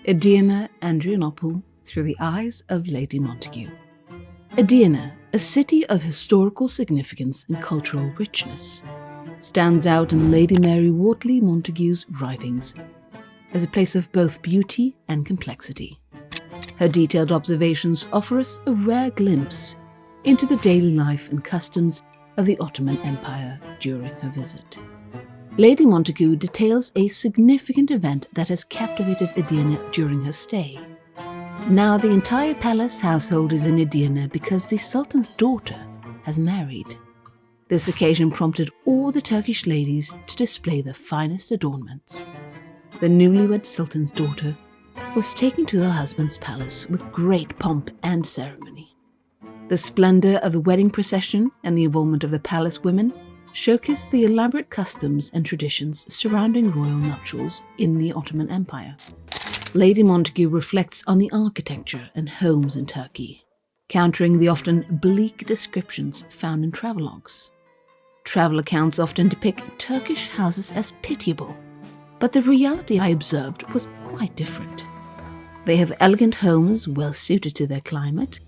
Edirne, Adrianople, through the eyes of Lady Montagu. Edirne, a city of historical significance and cultural richness, stands out in Lady Mary Wortley Montagu's writings as a place of both beauty and complexity. Her detailed observations offer us a rare glimpse into the daily life and customs of the Ottoman Empire during her visit. Lady Montagu details a significant event that has captivated Edirne during her stay. Now the entire palace household is in Edirne because the Sultan's daughter has married. This occasion prompted all the Turkish ladies to display their finest adornments. The newlywed Sultan's daughter was taken to her husband's palace with great pomp and ceremony. The splendor of the wedding procession and the involvement of the palace women showcased the elaborate customs and traditions surrounding royal nuptials in the Ottoman Empire. Lady Montagu reflects on the architecture and homes in Turkey, countering the often bleak descriptions found in travelogues. Travel accounts often depict Turkish houses as pitiable, but the reality I observed was quite different. They have elegant homes well suited to their climate.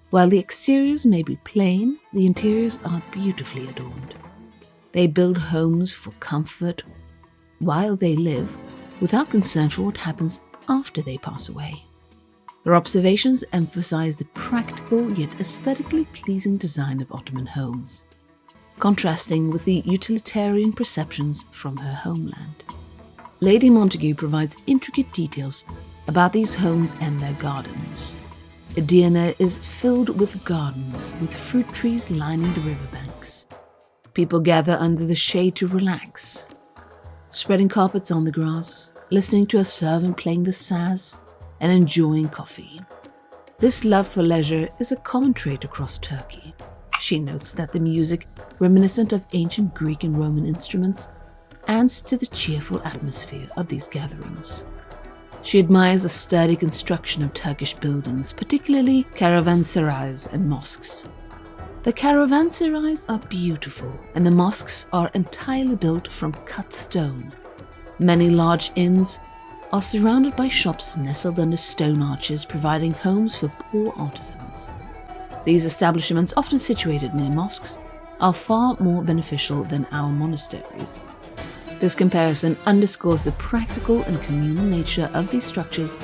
While the exteriors may be plain, the interiors are beautifully adorned. They build homes for comfort while they live, without concern for what happens after they pass away. Their observations emphasize the practical yet aesthetically pleasing design of Ottoman homes, contrasting with the utilitarian perceptions from her homeland. Lady Montagu provides intricate details about these homes and their gardens. Edirne is filled with gardens, with fruit trees lining the riverbanks. People gather under the shade to relax, spreading carpets on the grass, listening to a servant playing the saz, and enjoying coffee. This love for leisure is a common trait across Turkey. She notes that the music, reminiscent of ancient Greek and Roman instruments, adds to the cheerful atmosphere of these gatherings. She admires the sturdy construction of Turkish buildings, particularly caravanserais and mosques. The caravanserais are beautiful, and the mosques are entirely built from cut stone. Many large inns are surrounded by shops nestled under stone arches, providing homes for poor artisans. These establishments, often situated near mosques, are far more beneficial than our monasteries. This comparison underscores the practical and communal nature of these structures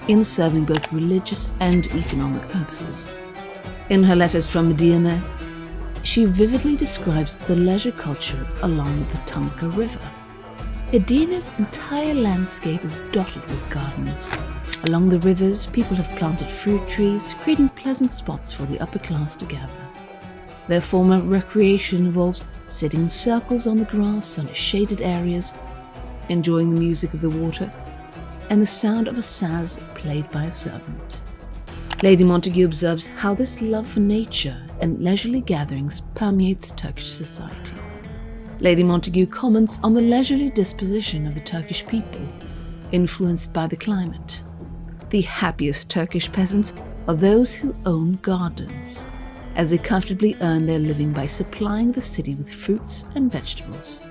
in serving both religious and economic purposes. In her letters from Edirne, she vividly describes the leisure culture along the Tanka River. Edirne's entire landscape is dotted with gardens. Along the rivers, people have planted fruit trees, creating pleasant spots for the upper class to gather. Their form of recreation involves sitting in circles on the grass under shaded areas, enjoying the music of the water and the sound of a saz played by a servant. Lady Montagu observes how this love for nature and leisurely gatherings permeates Turkish society. Lady Montagu comments on the leisurely disposition of the Turkish people, influenced by the climate. The happiest Turkish peasants are those who own gardens, as they comfortably earn their living by supplying the city with fruits and vegetables.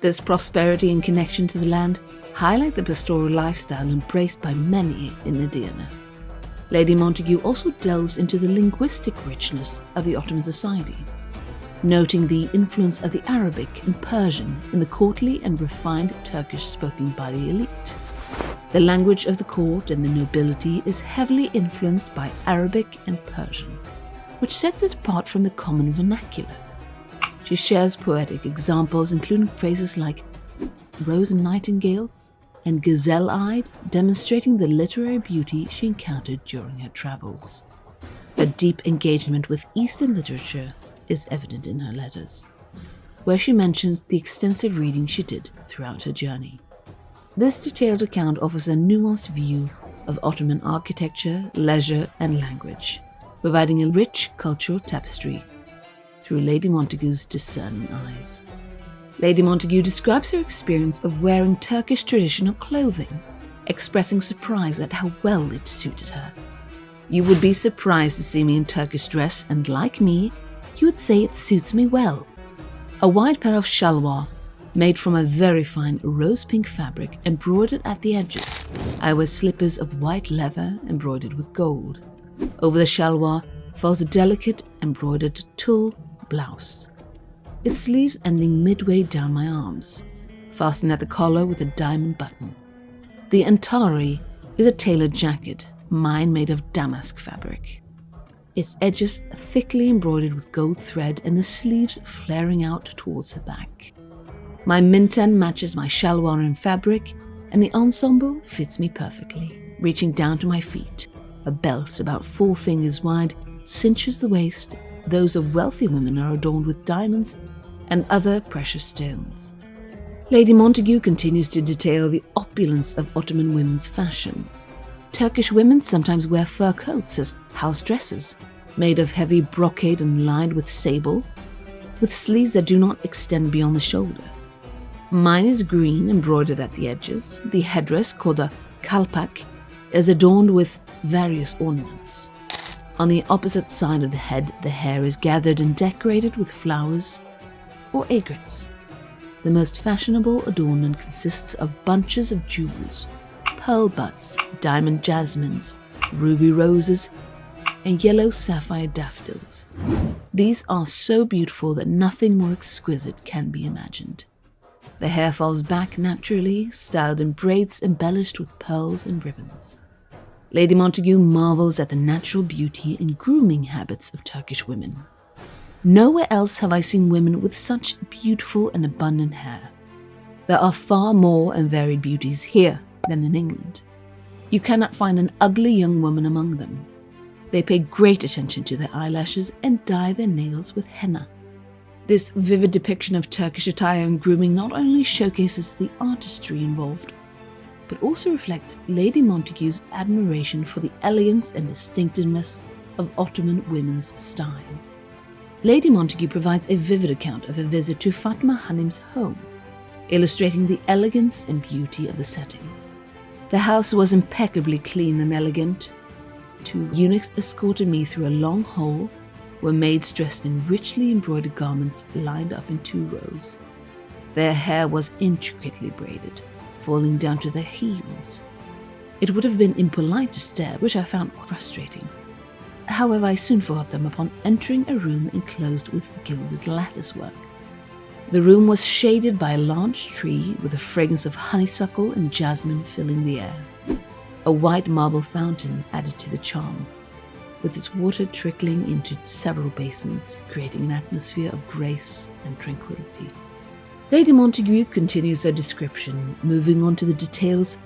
This prosperity and connection to the land highlight the pastoral lifestyle embraced by many in Edirne. Lady Montagu also delves into the linguistic richness of the Ottoman society, noting the influence of the Arabic and Persian in the courtly and refined Turkish spoken by the elite. The language of the court and the nobility is heavily influenced by Arabic and Persian, which sets it apart from the common vernacular. She shares poetic examples, including phrases like rose and nightingale and gazelle-eyed, demonstrating the literary beauty she encountered during her travels. Her deep engagement with Eastern literature is evident in her letters, where she mentions the extensive reading she did throughout her journey. This detailed account offers a nuanced view of Ottoman architecture, leisure, and language, providing a rich cultural tapestry through Lady Montagu's discerning eyes. Lady Montagu describes her experience of wearing Turkish traditional clothing, expressing surprise at how well it suited her. "You would be surprised to see me in Turkish dress, and like me, you would say it suits me well. A wide pair of shalwar made from a very fine rose pink fabric embroidered at the edges. I wear slippers of white leather embroidered with gold. Over the shalwar falls a delicate embroidered tulle blouse, its sleeves ending midway down my arms, fastened at the collar with a diamond button. The antari is a tailored jacket, mine made of damask fabric, its edges thickly embroidered with gold thread and the sleeves flaring out towards the back. My mintan matches my shalwar in fabric, and the ensemble fits me perfectly, reaching down to my feet. A belt about 4 fingers wide cinches the waist. Those of wealthy women are adorned with diamonds and other precious stones. Lady Montagu continues to detail the opulence of Ottoman women's fashion. Turkish women sometimes wear fur coats as house dresses, made of heavy brocade and lined with sable, with sleeves that do not extend beyond the shoulder. Mine is green, embroidered at the edges. The headdress, called a kalpak, is adorned with various ornaments. On the opposite side of the head, the hair is gathered and decorated with flowers or aigrettes. The most fashionable adornment consists of bunches of jewels, pearl buds, diamond jasmines, ruby roses, and yellow sapphire daffodils. These are so beautiful that nothing more exquisite can be imagined. The hair falls back naturally, styled in braids embellished with pearls and ribbons. Lady Montagu marvels at the natural beauty and grooming habits of Turkish women. Nowhere else have I seen women with such beautiful and abundant hair. There are far more and varied beauties here than in England. You cannot find an ugly young woman among them. They pay great attention to their eyelashes and dye their nails with henna. This vivid depiction of Turkish attire and grooming not only showcases the artistry involved, but also reflects Lady Montagu's admiration for the elegance and distinctiveness of Ottoman women's style. Lady Montagu provides a vivid account of her visit to Fatma Hanim's home, illustrating the elegance and beauty of the setting. The house was impeccably clean and elegant. 2 eunuchs escorted me through a long hall, where maids dressed in richly embroidered garments lined up in 2 rows. Their hair was intricately braided, falling down to their heels. It would have been impolite to stare, which I found frustrating. However, I soon forgot them upon entering a room enclosed with gilded latticework. The room was shaded by a large tree with a fragrance of honeysuckle and jasmine filling the air. A white marble fountain added to the charm, with its water trickling into several basins, creating an atmosphere of grace and tranquility. Lady Montagu continues her description, moving on to the details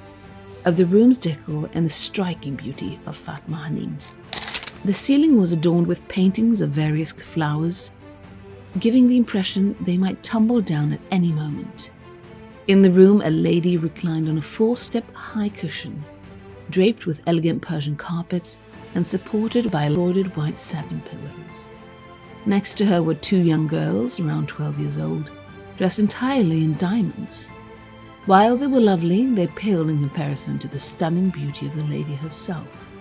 of the room's decor and the striking beauty of Fatma Hanim. The ceiling was adorned with paintings of various flowers, giving the impression they might tumble down at any moment. In the room, a lady reclined on a 4-step high cushion, draped with elegant Persian carpets and supported by embroidered white satin pillows. Next to her were 2 young girls, around 12 years old, dressed entirely in diamonds. While they were lovely, they paled in comparison to the stunning beauty of the lady herself.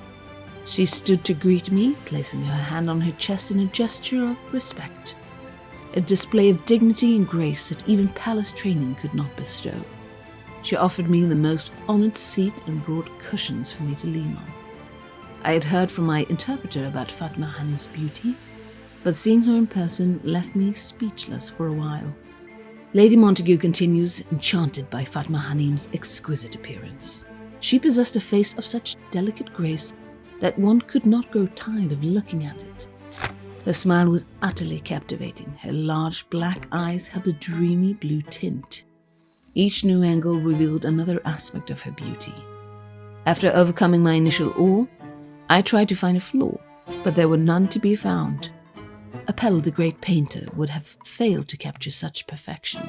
She stood to greet me, placing her hand on her chest in a gesture of respect, a display of dignity and grace that even palace training could not bestow. She offered me the most honored seat and brought cushions for me to lean on. I had heard from my interpreter about Fatma Hanim's beauty, but seeing her in person left me speechless for a while. Lady Montagu continues, enchanted by Fatma Hanim's exquisite appearance. She possessed a face of such delicate grace that one could not grow tired of looking at it. Her smile was utterly captivating. Her large black eyes held a dreamy blue tint. Each new angle revealed another aspect of her beauty. After overcoming my initial awe, I tried to find a flaw, but there were none to be found. Apelles, the great painter, would have failed to capture such perfection.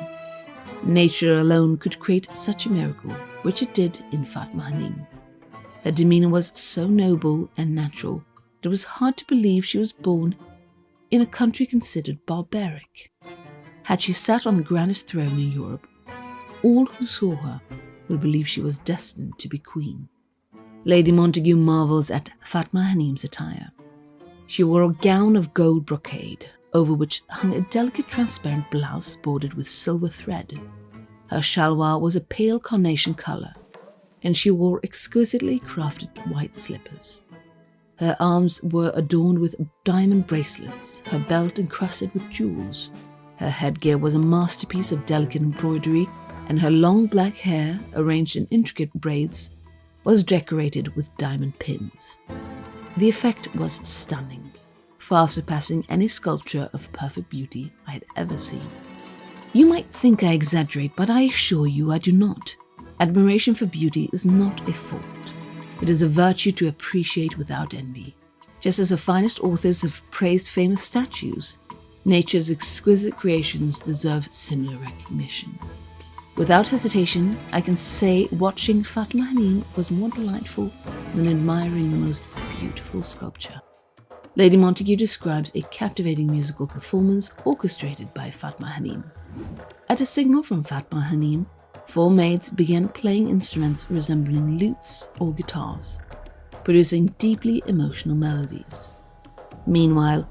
Nature alone could create such a miracle, which it did in Fatma Hanim. Her demeanor was so noble and natural that it was hard to believe she was born in a country considered barbaric. Had she sat on the grandest throne in Europe, all who saw her would believe she was destined to be queen. Lady Montagu marvels at Fatma Hanim's attire. She wore a gown of gold brocade, over which hung a delicate transparent blouse bordered with silver thread. Her shalwar was a pale carnation colour, and she wore exquisitely crafted white slippers. Her arms were adorned with diamond bracelets, her belt encrusted with jewels. Her headgear was a masterpiece of delicate embroidery, and her long black hair, arranged in intricate braids, was decorated with diamond pins. The effect was stunning, far surpassing any sculpture of perfect beauty I had ever seen. You might think I exaggerate, but I assure you I do not. Admiration for beauty is not a fault. It is a virtue to appreciate without envy. Just as the finest authors have praised famous statues, nature's exquisite creations deserve similar recognition. Without hesitation, I can say watching Fatma Hanim was more delightful than admiring the most beautiful sculpture. Lady Montagu describes a captivating musical performance orchestrated by Fatma Hanim. At a signal from Fatma Hanim, 4 maids began playing instruments resembling lutes or guitars, producing deeply emotional melodies. Meanwhile,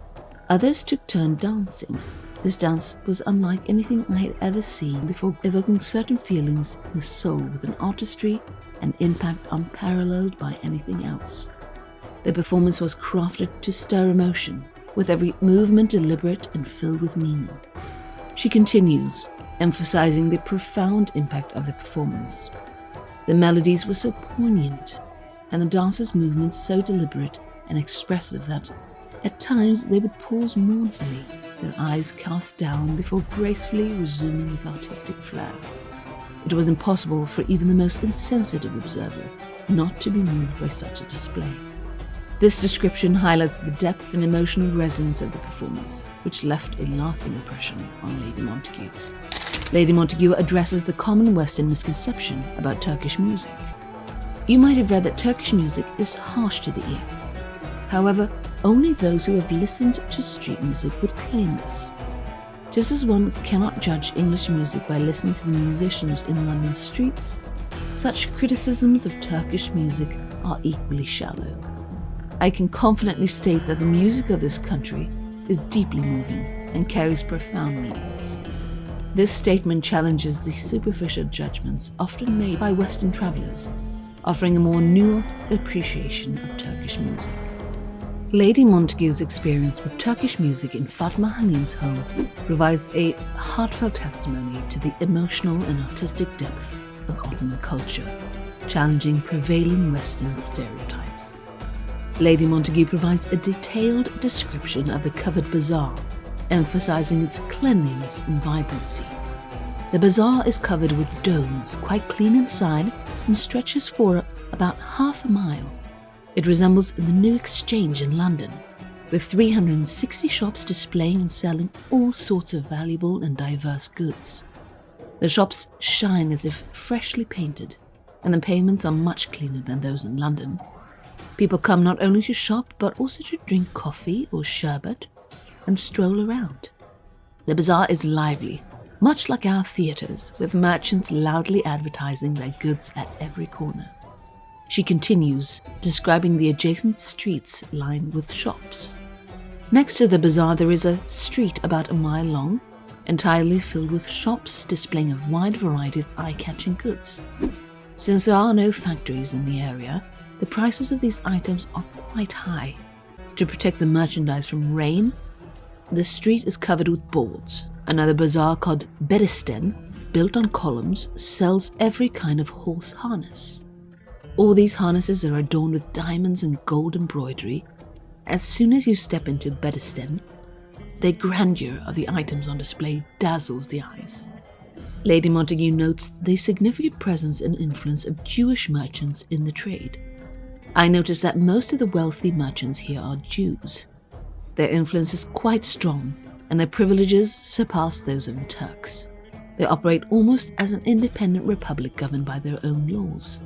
others took turn dancing. This dance was unlike anything I had ever seen before, evoking certain feelings in the soul with an artistry and impact unparalleled by anything else. The performance was crafted to stir emotion, with every movement deliberate and filled with meaning. She continues, emphasizing the profound impact of the performance. The melodies were so poignant, and the dancers' movements so deliberate and expressive that, at times, they would pause mournfully, their eyes cast down before gracefully resuming with artistic flair. It was impossible for even the most insensitive observer not to be moved by such a display. This description highlights the depth and emotional resonance of the performance, which left a lasting impression on Lady Montagu. Lady Montagu addresses the common Western misconception about Turkish music. You might have read that Turkish music is harsh to the ear. However, only those who have listened to street music would claim this. Just as one cannot judge English music by listening to the musicians in London's streets, such criticisms of Turkish music are equally shallow. I can confidently state that the music of this country is deeply moving and carries profound meanings. This statement challenges the superficial judgments often made by Western travelers, offering a more nuanced appreciation of Turkish music. Lady Montagu's experience with Turkish music in Fatma Hanim's home provides a heartfelt testimony to the emotional and artistic depth of Ottoman culture, challenging prevailing Western stereotypes. Lady Montagu provides a detailed description of the covered bazaar, emphasizing its cleanliness and vibrancy. The bazaar is covered with domes, quite clean inside, and stretches for about half a mile. It resembles the New Exchange in London, with 360 shops displaying and selling all sorts of valuable and diverse goods. The shops shine as if freshly painted, and the pavements are much cleaner than those in London. People come not only to shop, but also to drink coffee or sherbet and stroll around. The bazaar is lively, much like our theatres, with merchants loudly advertising their goods at every corner. She continues, describing the adjacent streets lined with shops. Next to the bazaar there is a street about a mile long, entirely filled with shops displaying a wide variety of eye-catching goods. Since there are no factories in the area, the prices of these items are quite high. To protect the merchandise from rain, the street is covered with boards. Another bazaar called Bedisten, built on columns, sells every kind of horse harness. All these harnesses are adorned with diamonds and gold embroidery. As soon as you step into Bedisten, the grandeur of the items on display dazzles the eyes. Lady Montagu notes the significant presence and influence of Jewish merchants in the trade. I noticed that most of the wealthy merchants here are Jews. Their influence is quite strong, and their privileges surpass those of the Turks. They operate almost as an independent republic governed by their own laws.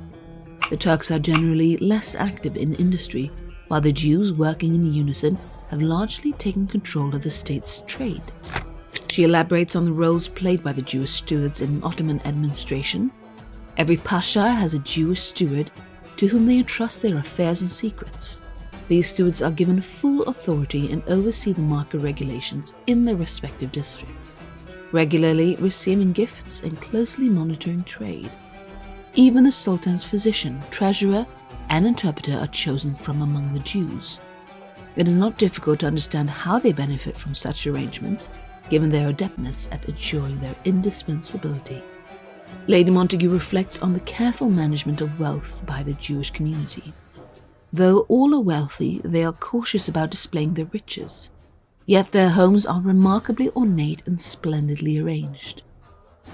The Turks are generally less active in industry, while the Jews, working in unison, have largely taken control of the state's trade. She elaborates on the roles played by the Jewish stewards in Ottoman administration. Every pasha has a Jewish steward to whom they entrust their affairs and secrets. These stewards are given full authority and oversee the market regulations in their respective districts. regularly receiving gifts and closely monitoring trade. Even the Sultan's physician, treasurer, and interpreter are chosen from among the Jews. It is not difficult to understand how they benefit from such arrangements, given their adeptness at ensuring their indispensability. Lady Montagu reflects on the careful management of wealth by the Jewish community. Though all are wealthy, they are cautious about displaying their riches, yet their homes are remarkably ornate and splendidly arranged.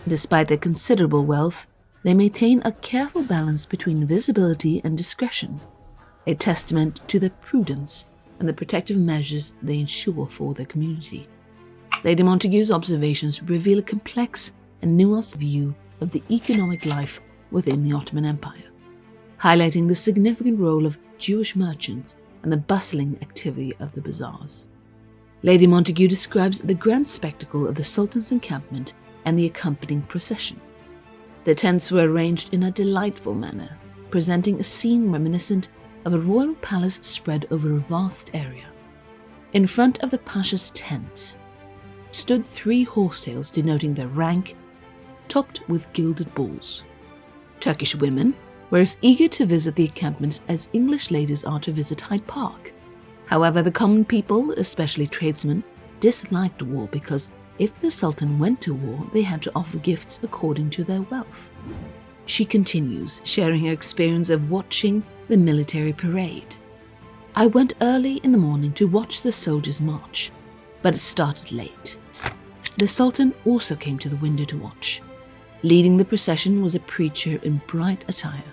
Despite their considerable wealth, they maintain a careful balance between visibility and discretion, a testament to their prudence and the protective measures they ensure for their community. Lady Montagu's observations reveal a complex and nuanced view of the economic life within the Ottoman Empire, highlighting the significant role of Jewish merchants and the bustling activity of the bazaars. Lady Montagu describes the grand spectacle of the Sultan's encampment and the accompanying procession. The tents were arranged in a delightful manner, presenting a scene reminiscent of a royal palace spread over a vast area. In front of the Pasha's tents stood 3 horsetails denoting their rank, topped with gilded balls. Turkish women were as eager to visit the encampments as English ladies are to visit Hyde Park. However, the common people, especially tradesmen, disliked war because if the Sultan went to war, they had to offer gifts according to their wealth. She continues, sharing her experience of watching the military parade. I went early in the morning to watch the soldiers march, but it started late. The Sultan also came to the window to watch. Leading the procession was a preacher in bright attire,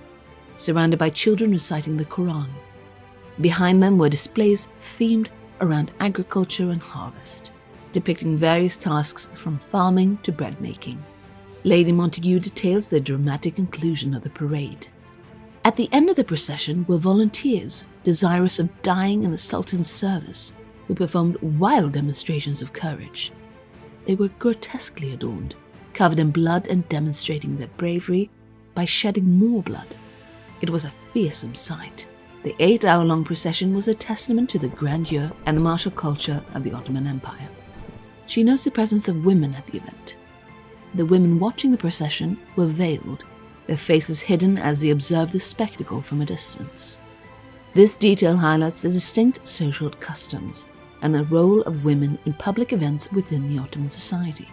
surrounded by children reciting the Quran. Behind them were displays themed around agriculture and harvest, depicting various tasks from farming to bread making. Lady Montagu details the dramatic conclusion of the parade. At the end of the procession were volunteers desirous of dying in the Sultan's service, who performed wild demonstrations of courage. They were grotesquely adorned, covered in blood and demonstrating their bravery by shedding more blood. It was a fearsome sight. The 8-hour-long procession was a testament to the grandeur and the martial culture of the Ottoman Empire. She notes the presence of women at the event. The women watching the procession were veiled, their faces hidden as they observed the spectacle from a distance. This detail highlights the distinct social customs and the role of women in public events within the Ottoman society.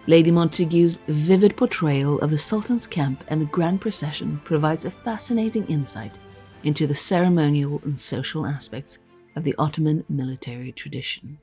Lady Montagu's vivid portrayal of the Sultan's camp and the grand procession provides a fascinating insight into the ceremonial and social aspects of the Ottoman military tradition.